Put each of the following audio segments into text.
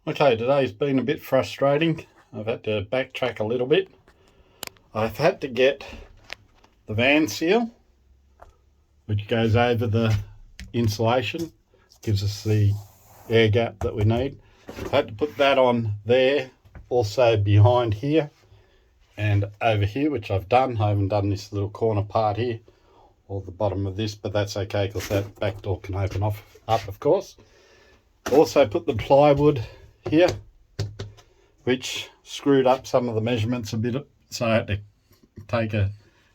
Okay, today's been a bit frustrating. I've had to backtrack a little bit. I've had to get the van seal, which goes over the insulation, gives us the air gap that we need. I've had to put that on there, also behind here and over here, which I've done. I haven't done this little corner part here or the bottom of this, but that's okay because that back door can open up, of course. Also put the plywood here, which screwed up some of the measurements a bit, so I had to take a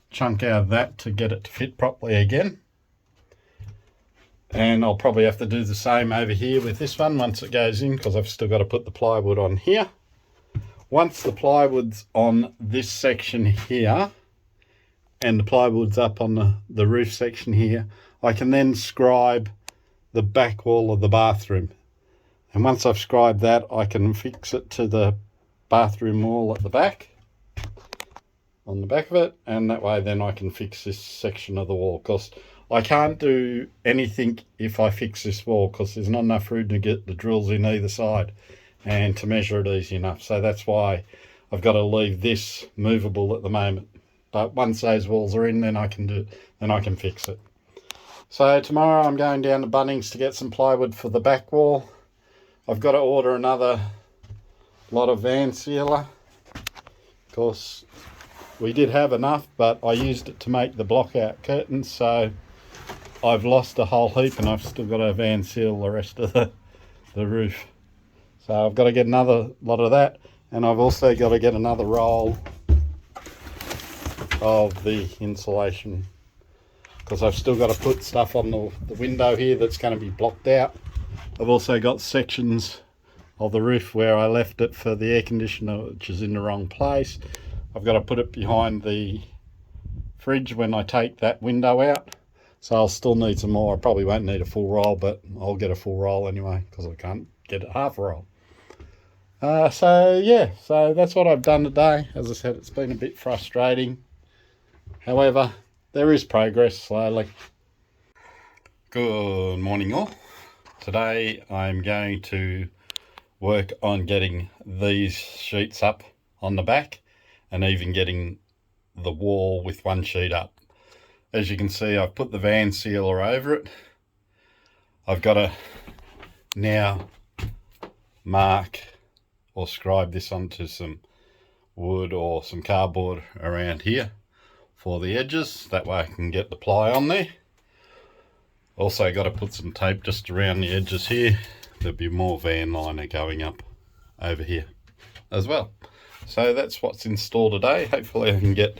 chunk out of that to get it to fit properly again. And I'll probably have to do the same over here with this one once it goes in, because I've still got to put the plywood on here. Once the plywood's on this section here and the plywood's up on the roof section here, I can then scribe the back wall of the bathroom. And once I've scribed that, I can fix it to the bathroom wall at the back, on the back of it, and that way then I can fix this section of the wall, because I can't do anything if I fix this wall, because there's not enough room to get the drills in either side and to measure it easy enough. So that's why I've got to leave this movable at the moment. But once those walls are in, then I can fix it. So tomorrow I'm going down to Bunnings to get some plywood for the back wall. I've got to order another lot of van sealer. Of course, we did have enough, but I used it to make the block out curtains, so I've lost a whole heap and I've still got to van seal the rest of the roof. So I've got to get another lot of that, and I've also got to get another roll of the insulation, because I've still got to put stuff on the window here that's going to be blocked out. I've also got sections of the roof where I left it for the air conditioner, which is in the wrong place. I've got to put it behind the fridge when I take that window out. So I'll still need some more. I probably won't need a full roll, but I'll get a full roll anyway, because I can't get a half a roll. So that's what I've done today. As I said, it's been a bit frustrating. However, there is progress slowly. Good morning all. Today I'm going to work on getting these sheets up on the back and even getting the wall with one sheet up. As you can see, I've put the van sealer over it. I've got to now mark or scribe this onto some wood or some cardboard around here for the edges. That way I can get the ply on there. Also got to put some tape just around the edges here. There'll be more van liner going up over here as well. So that's what's in store today. Hopefully I can get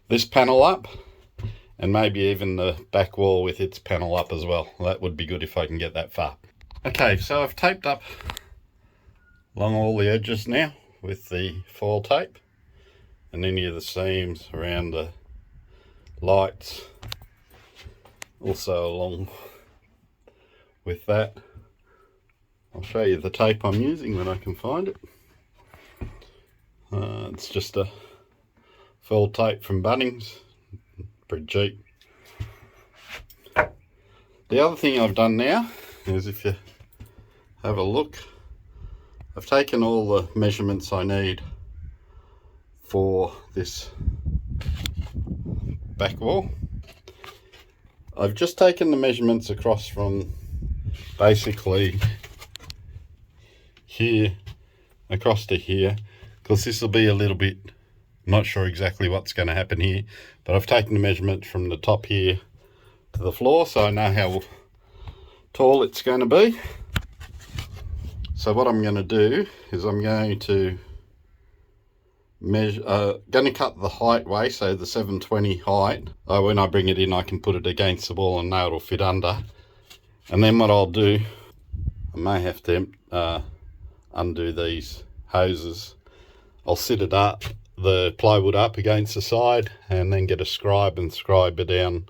this panel up, and maybe even the back wall with its panel up as well. That would be good if I can get that far. Okay, so I've taped up along all the edges now with the foil tape, and any of the seams around the lights also along with that. I'll show you the tape I'm using when I can find it. It's just a foil tape from Bunnings, pretty cheap. The other thing I've done now is, if you have a look, I've taken all the measurements I need for this back wall. I've just taken the measurements across from basically here across to here, because this will be a little bit, not sure exactly what's going to happen here, but I've taken the measurement from the top here to the floor, so I know how tall it's going to be. So what I'm going to do is I'm going to cut the height way, so the 720 height. When I bring it in, I can put it against the wall and know it'll fit under. And then what I'll do, I may have to undo these hoses. I'll sit it up, the plywood up against the side, and then get a scribe and scribe it down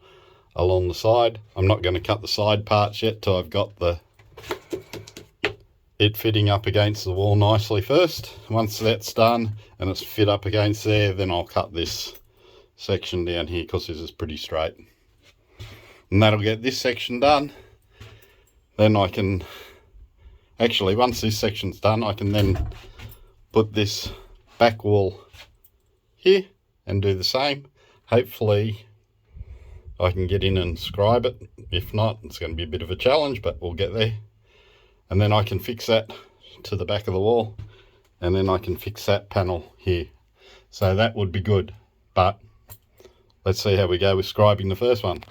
along the side. I'm not going to cut the side parts yet till I've got it fitting up against the wall nicely first. Once that's done and it's fit up against there, then I'll cut this section down here, because this is pretty straight. And that'll get this section done. Then I can actually once this section's done, I can then put this back wall here and do the same. Hopefully I can get in and scribe it. If not, it's going to be a bit of a challenge, but we'll get there. And then I can fix that to the back of the wall, and then I can fix that panel here. So that would be good, but let's see how we go with scribing the first one.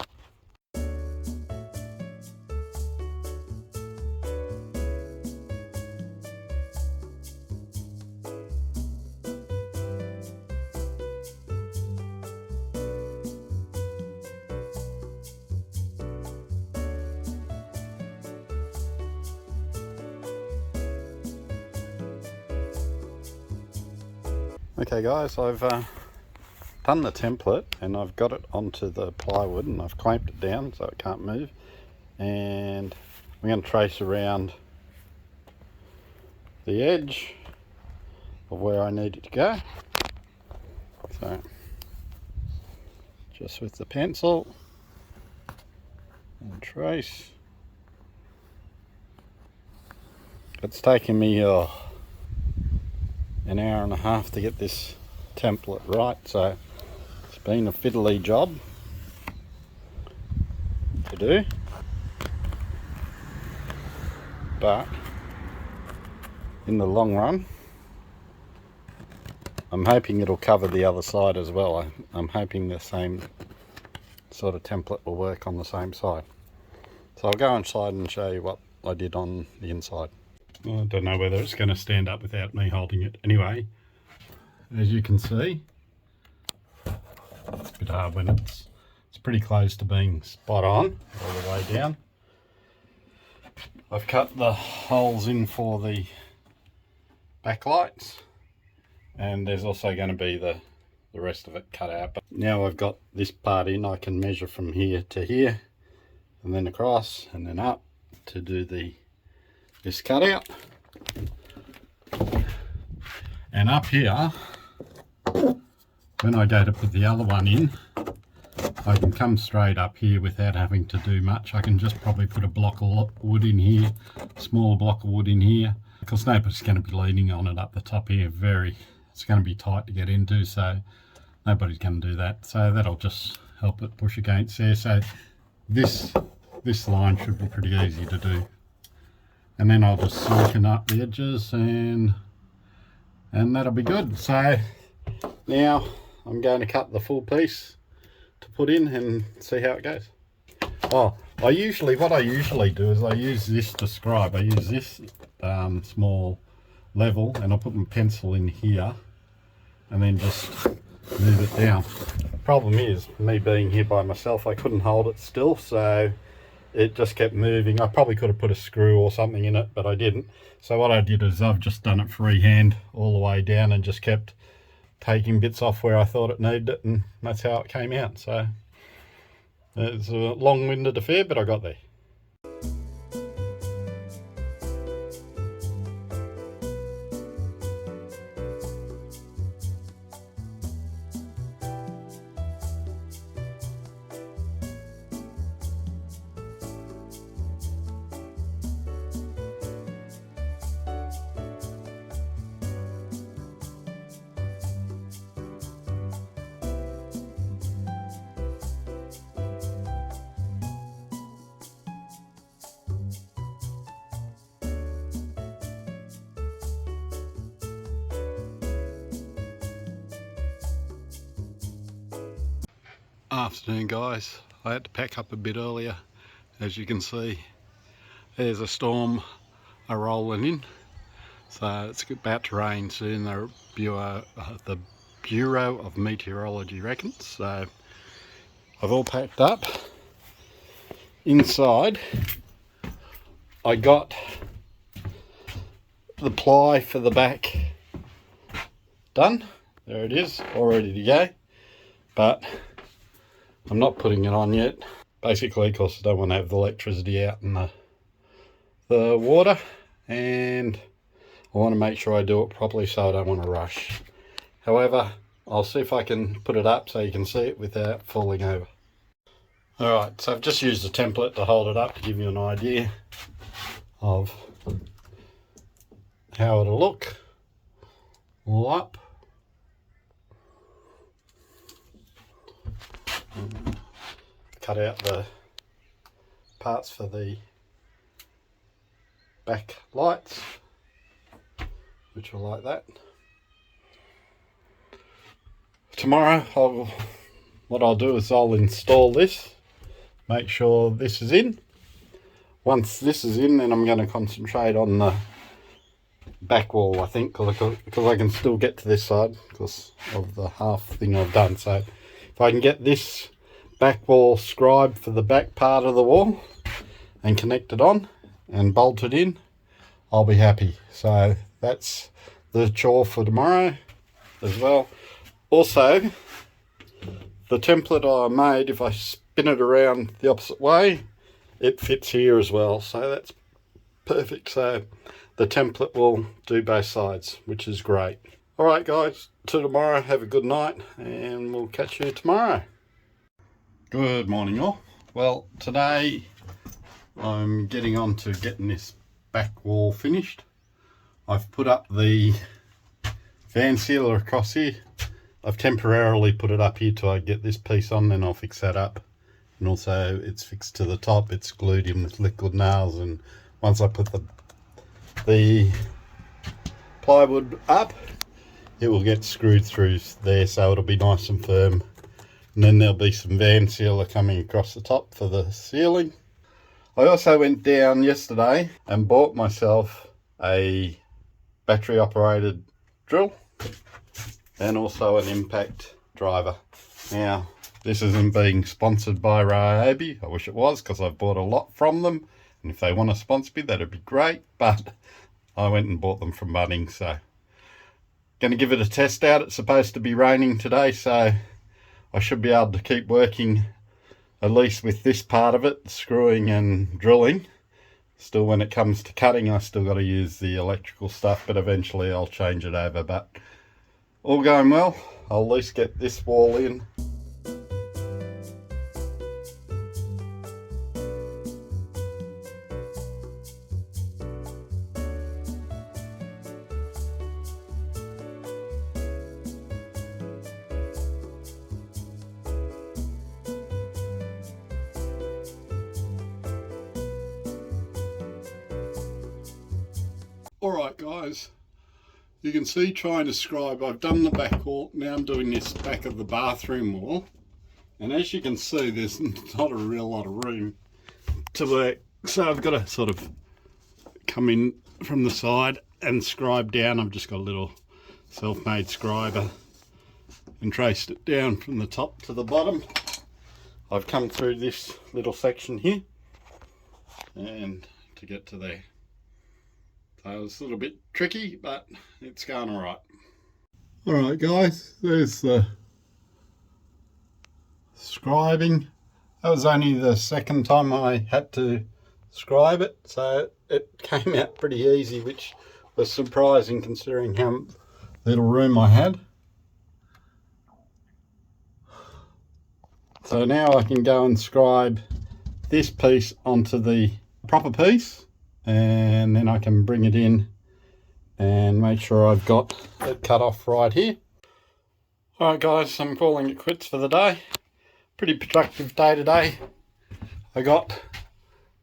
Okay guys, I've done the template and I've got it onto the plywood and I've clamped it down so it can't move, and I'm going to trace around the edge of where I need it to go. So just with the pencil and trace. It's taken me an hour and a half to get this template right, so it's been a fiddly job to do, but in the long run I'm hoping it'll cover the other side as well. I'm hoping the same sort of template will work on the same side. So I'll go inside and show you what I did on the inside. I don't know whether it's going to stand up without me holding it. Anyway, as you can see, it's a bit hard when it's pretty close to being spot on all the way down. I've cut the holes in for the backlights, and there's also going to be the rest of it cut out. But now I've got this part in, I can measure from here to here and then across and then up to do this cutout. And up here, when I go to put the other one in, I can come straight up here without having to do much. I can just probably put a block of wood in here, small block of wood in here, because nobody's going to be leaning on it up the top here. It's going to be tight to get into, so nobody's going to do that. So that'll just help it push against there. So this line should be pretty easy to do. And then I'll just silicone up the edges and that'll be good. So now I'm going to cut the full piece to put in and see how it goes. Oh, what I usually do is I use this to scribe. I use this small level and I'll put my pencil in here and then just move it down. The problem is, me being here by myself, I couldn't hold it still, so it just kept moving. I probably could have put a screw or something in it, but I didn't. So what I did is I've just done it freehand all the way down and just kept taking bits off where I thought it needed it, and that's how it came out. So it's a long-winded affair, but I got there. Afternoon guys, I had to pack up a bit earlier. As you can see, there's a storm rolling in, so it's about to rain soon. The Bureau of Meteorology reckons. So I've all packed up. Inside I got the ply for the back done. There it is, all ready to go, but I'm not putting it on yet, basically because I don't want to have the electricity out in the water, and I want to make sure I do it properly, so I don't want to rush. However, I'll see if I can put it up so you can see it without falling over. Alright, so I've just used the template to hold it up to give you an idea of how it'll look. All up. And cut out the parts for the back lights, which are like that. Tomorrow what I'll do is I'll install this, make sure this is in. Once this is in, then I'm going to concentrate on the back wall, I think, because I can still get to this side because of the half thing I've done. So if I can get this back wall scribed for the back part of the wall and connected on and bolted in, I'll be happy. So that's the chore for tomorrow as well. Also, the template I made, if I spin it around the opposite way, it fits here as well. So that's perfect. So the template will do both sides, which is great. All right, guys, till tomorrow, have a good night, and we'll catch you tomorrow. Good morning, all. Well, today I'm getting on to getting this back wall finished. I've put up the van sealer across here. I've temporarily put it up here till I get this piece on, then I'll fix that up. And also it's fixed to the top, it's glued in with liquid nails, and once I put the plywood up, it will get screwed through there, so it'll be nice and firm. And then there'll be some van sealer coming across the top for the ceiling. I also went down yesterday and bought myself a battery operated drill and also an impact driver. Now, this isn't being sponsored by Ryobi. I wish it was, because I've bought a lot from them, and if they want to sponsor me, that'd be great, but I went and bought them from Bunnings. So going to give it a test out. It's supposed to be raining today, so I should be able to keep working at least with this part of it, screwing and drilling. Still, when it comes to cutting, I still got to use the electrical stuff, but eventually I'll change it over. But all going well. I'll at least get this wall in. Alright guys, you can see trying to scribe, I've done the back wall, now I'm doing this back of the bathroom wall, and as you can see there's not a real lot of room to work, so I've got to sort of come in from the side and scribe down. I've just got a little self-made scriber and traced it down from the top to the bottom. I've come through this little section here and to get to there. So it's a little bit tricky, but it's going all right. All right, guys, there's the scribing. That was only the second time I had to scribe it, so it came out pretty easy, which was surprising considering how little room I had. So now I can go and scribe this piece onto the proper piece, and then I can bring it in and make sure I've got it cut off right here. Alright guys, I'm calling it quits for the day. Pretty productive day today. I got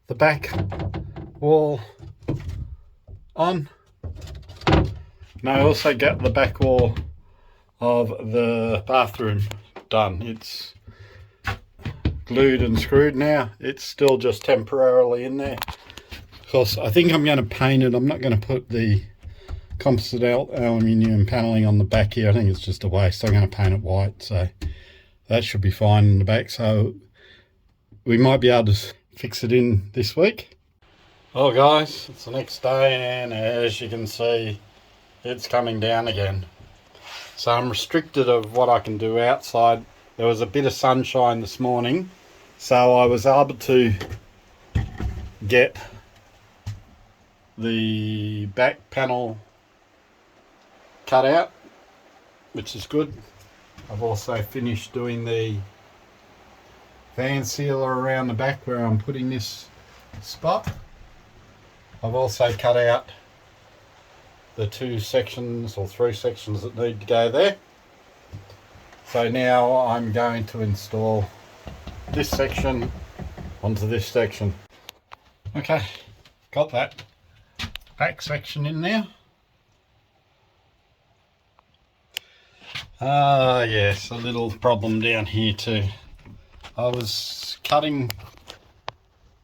the back wall on, and I also got the back wall of the bathroom done. It's glued and screwed now. It's still just temporarily in there, because I think I'm going to paint it. I'm not going to put the composite aluminium paneling on the back here. I think it's just a waste. I'm going to paint it white, so that should be fine in the back. So we might be able to fix it in this week. Well guys, it's the next day, and as you can see, it's coming down again. So I'm restricted of what I can do outside. There was a bit of sunshine this morning, so I was able to get the back panel cut out, which is good. I've also finished doing the van sealer around the back where I'm putting this spot. I've also cut out the 2 sections or 3 sections that need to go there. So now I'm going to install this section onto this section. Okay, got that back section in there. Yes, a little problem down here too. I was cutting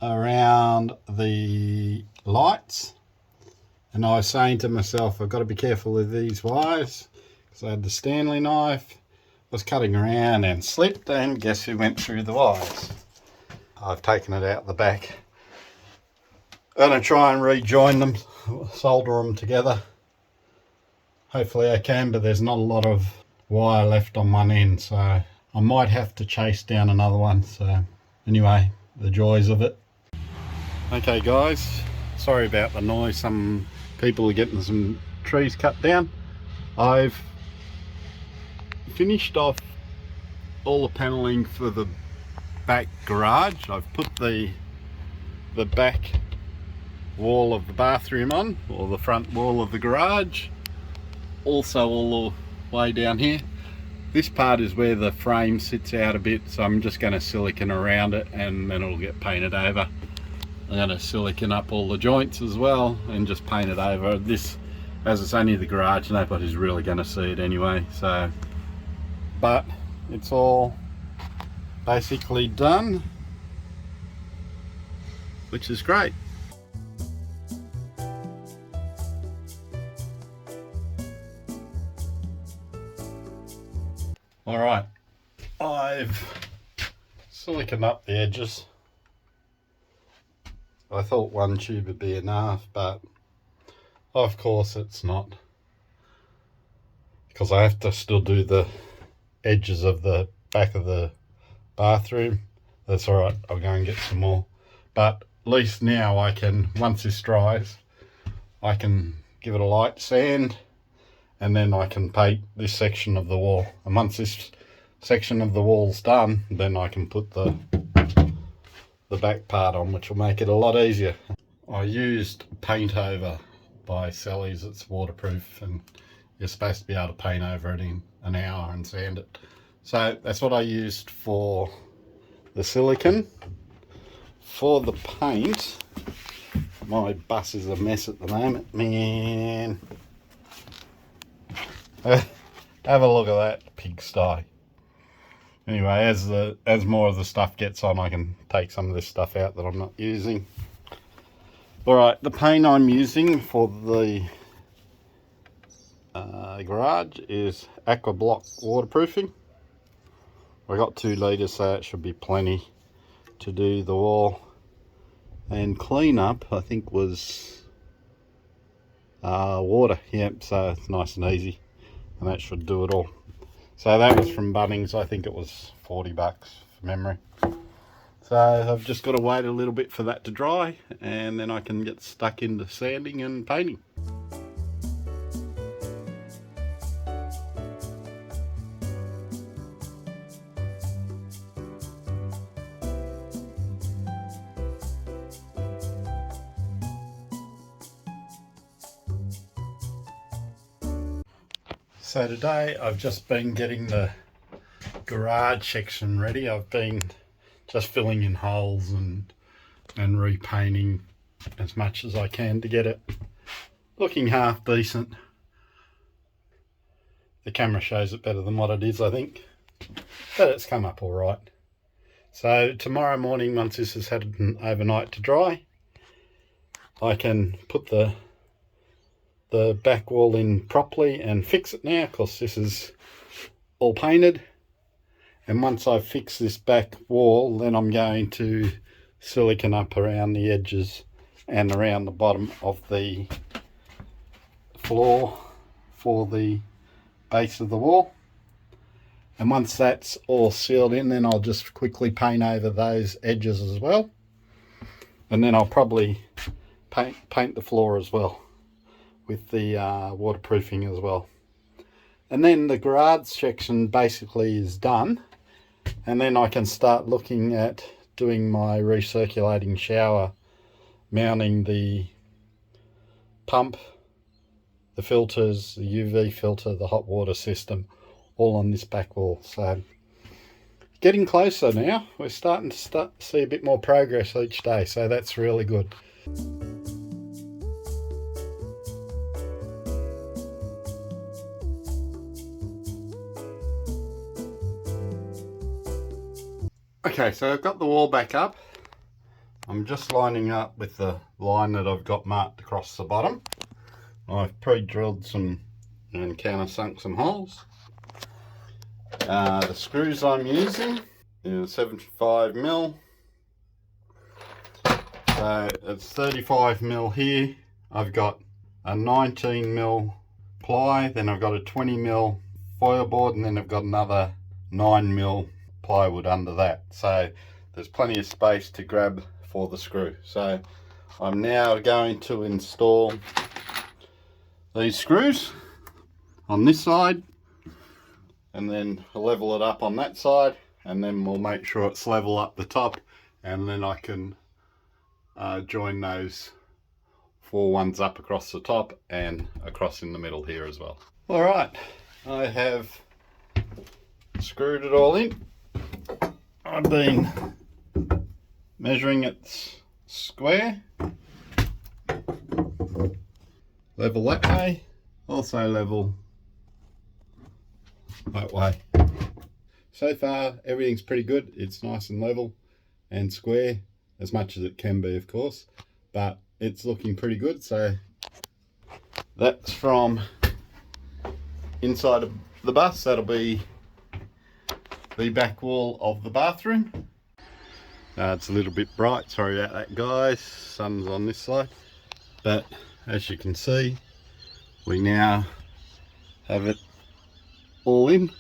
around the lights and I was saying to myself, I've got to be careful with these wires, because I had the Stanley knife, was cutting around and slipped, and guess who went through the wires? I've taken it out the back. I'm going to try and rejoin them, solder them together. Hopefully I can, but there's not a lot of wire left on one end, so I might have to chase down another one. So anyway, the joys of it. Okay guys, sorry about the noise. Some people are getting some trees cut down. I've finished off all the panelling for the back garage. I've put the back wall of the bathroom on, or the front wall of the garage, also all the way down here. This part is where the frame sits out a bit, so I'm just going to silicone around it and then it'll get painted over. I'm going to silicone up all the joints as well and just paint it over. This, as it's only the garage, nobody's really going to see it anyway, so, but it's all basically done, which is great. Alright, I've siliconed up the edges. I thought one tube would be enough, but of course it's not, because I have to still do the edges of the back of the bathroom. That's alright, I'll go and get some more, but at least now I can, once this dries, I can give it a light sand and then I can paint this section of the wall. And once this section of the wall's done, then I can put the back part on, which will make it a lot easier. I used paint over by Sally's. It's waterproof and you're supposed to be able to paint over it in an hour and sand it. So that's what I used for the silicone. For the paint, my bus is a mess at the moment, man. Have a look at that pigsty. Anyway, as more of the stuff gets on, I can take some of this stuff out that I'm not using. Alright, the paint I'm using for the garage is Aqua Block waterproofing. I got 2 litres, so it should be plenty to do the wall. And clean up, I think, was water. Yep, so it's nice and easy. And that should do it all. So that was from Bunnings. I think it was 40 bucks from memory. So I've just got to wait a little bit for that to dry, and then I can get stuck into sanding and painting. So today I've just been getting the garage section ready. I've been just filling in holes and repainting as much as I can to get it looking half decent. The camera shows it better than what it is, I think, but it's come up all right. So tomorrow morning, once this has had an overnight to dry, I can put the back wall in properly and fix it now, because this is all painted. And once I've fixed this back wall, then I'm going to silicone up around the edges and around the bottom of the floor for the base of the wall. And once that's all sealed in, then I'll just quickly paint over those edges as well. And then I'll probably paint the floor as well, with the waterproofing as well. And then the garage section basically is done, and then I can start looking at doing my recirculating shower, mounting the pump the filters, the UV filter, the hot water system, all on this back wall. So getting closer now. We're starting to see a bit more progress each day, so that's really good. Okay, so I've got the wall back up. I'm just lining up with the line that I've got marked across the bottom. I've pre-drilled some and countersunk some holes. The screws I'm using is 75mm. So it's 35mm here. I've got a 19mm ply, then I've got a 20mm foil board, and then I've got another 9mm plywood under that. So there's plenty of space to grab for the screw. So I'm now going to install these screws on this side, and then level it up on that side, and then we'll make sure it's level up the top, and then I can join those 4 ones up across the top and across in the middle here as well. All right, I have screwed it all in. I've been measuring it square, level that way, also level that way. So far everything's pretty good. It's nice and level and square, as much as it can be of course, but it's looking pretty good. So that's from inside of the bus. That'll be the back wall of the bathroom. It's a little bit bright, sorry about that guys, sun's on this side, but as you can see we now have it all in.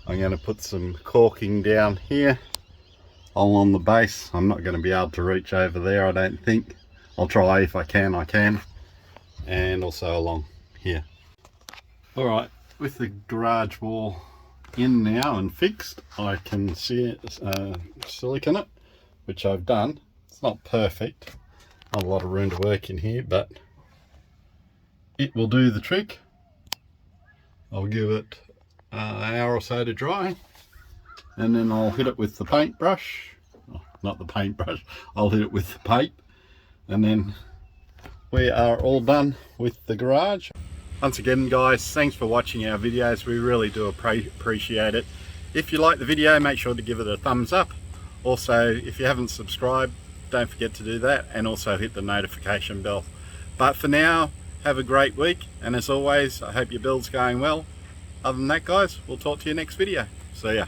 I'm going to put some caulking down here along the base. I'm not going to be able to reach over there, I don't think. I'll try if I can, and also along here. Alright, with the garage wall in now and fixed, I can see it, silicone it, which I've done. It's not perfect, not a lot of room to work in here, but it will do the trick. I'll give it an hour or so to dry, and then I'll hit it with the paintbrush. Oh, not the paintbrush, I'll hit it with the paint, and then we are all done with the garage. Once again guys, thanks for watching our videos. We really do appreciate it. If you like the video, make sure to give it a thumbs up. Also, if you haven't subscribed, don't forget to do that, and also hit the notification bell. But for now, have a great week, and as always, I hope your build's going well. Other than that guys, we'll talk to you next video. See ya.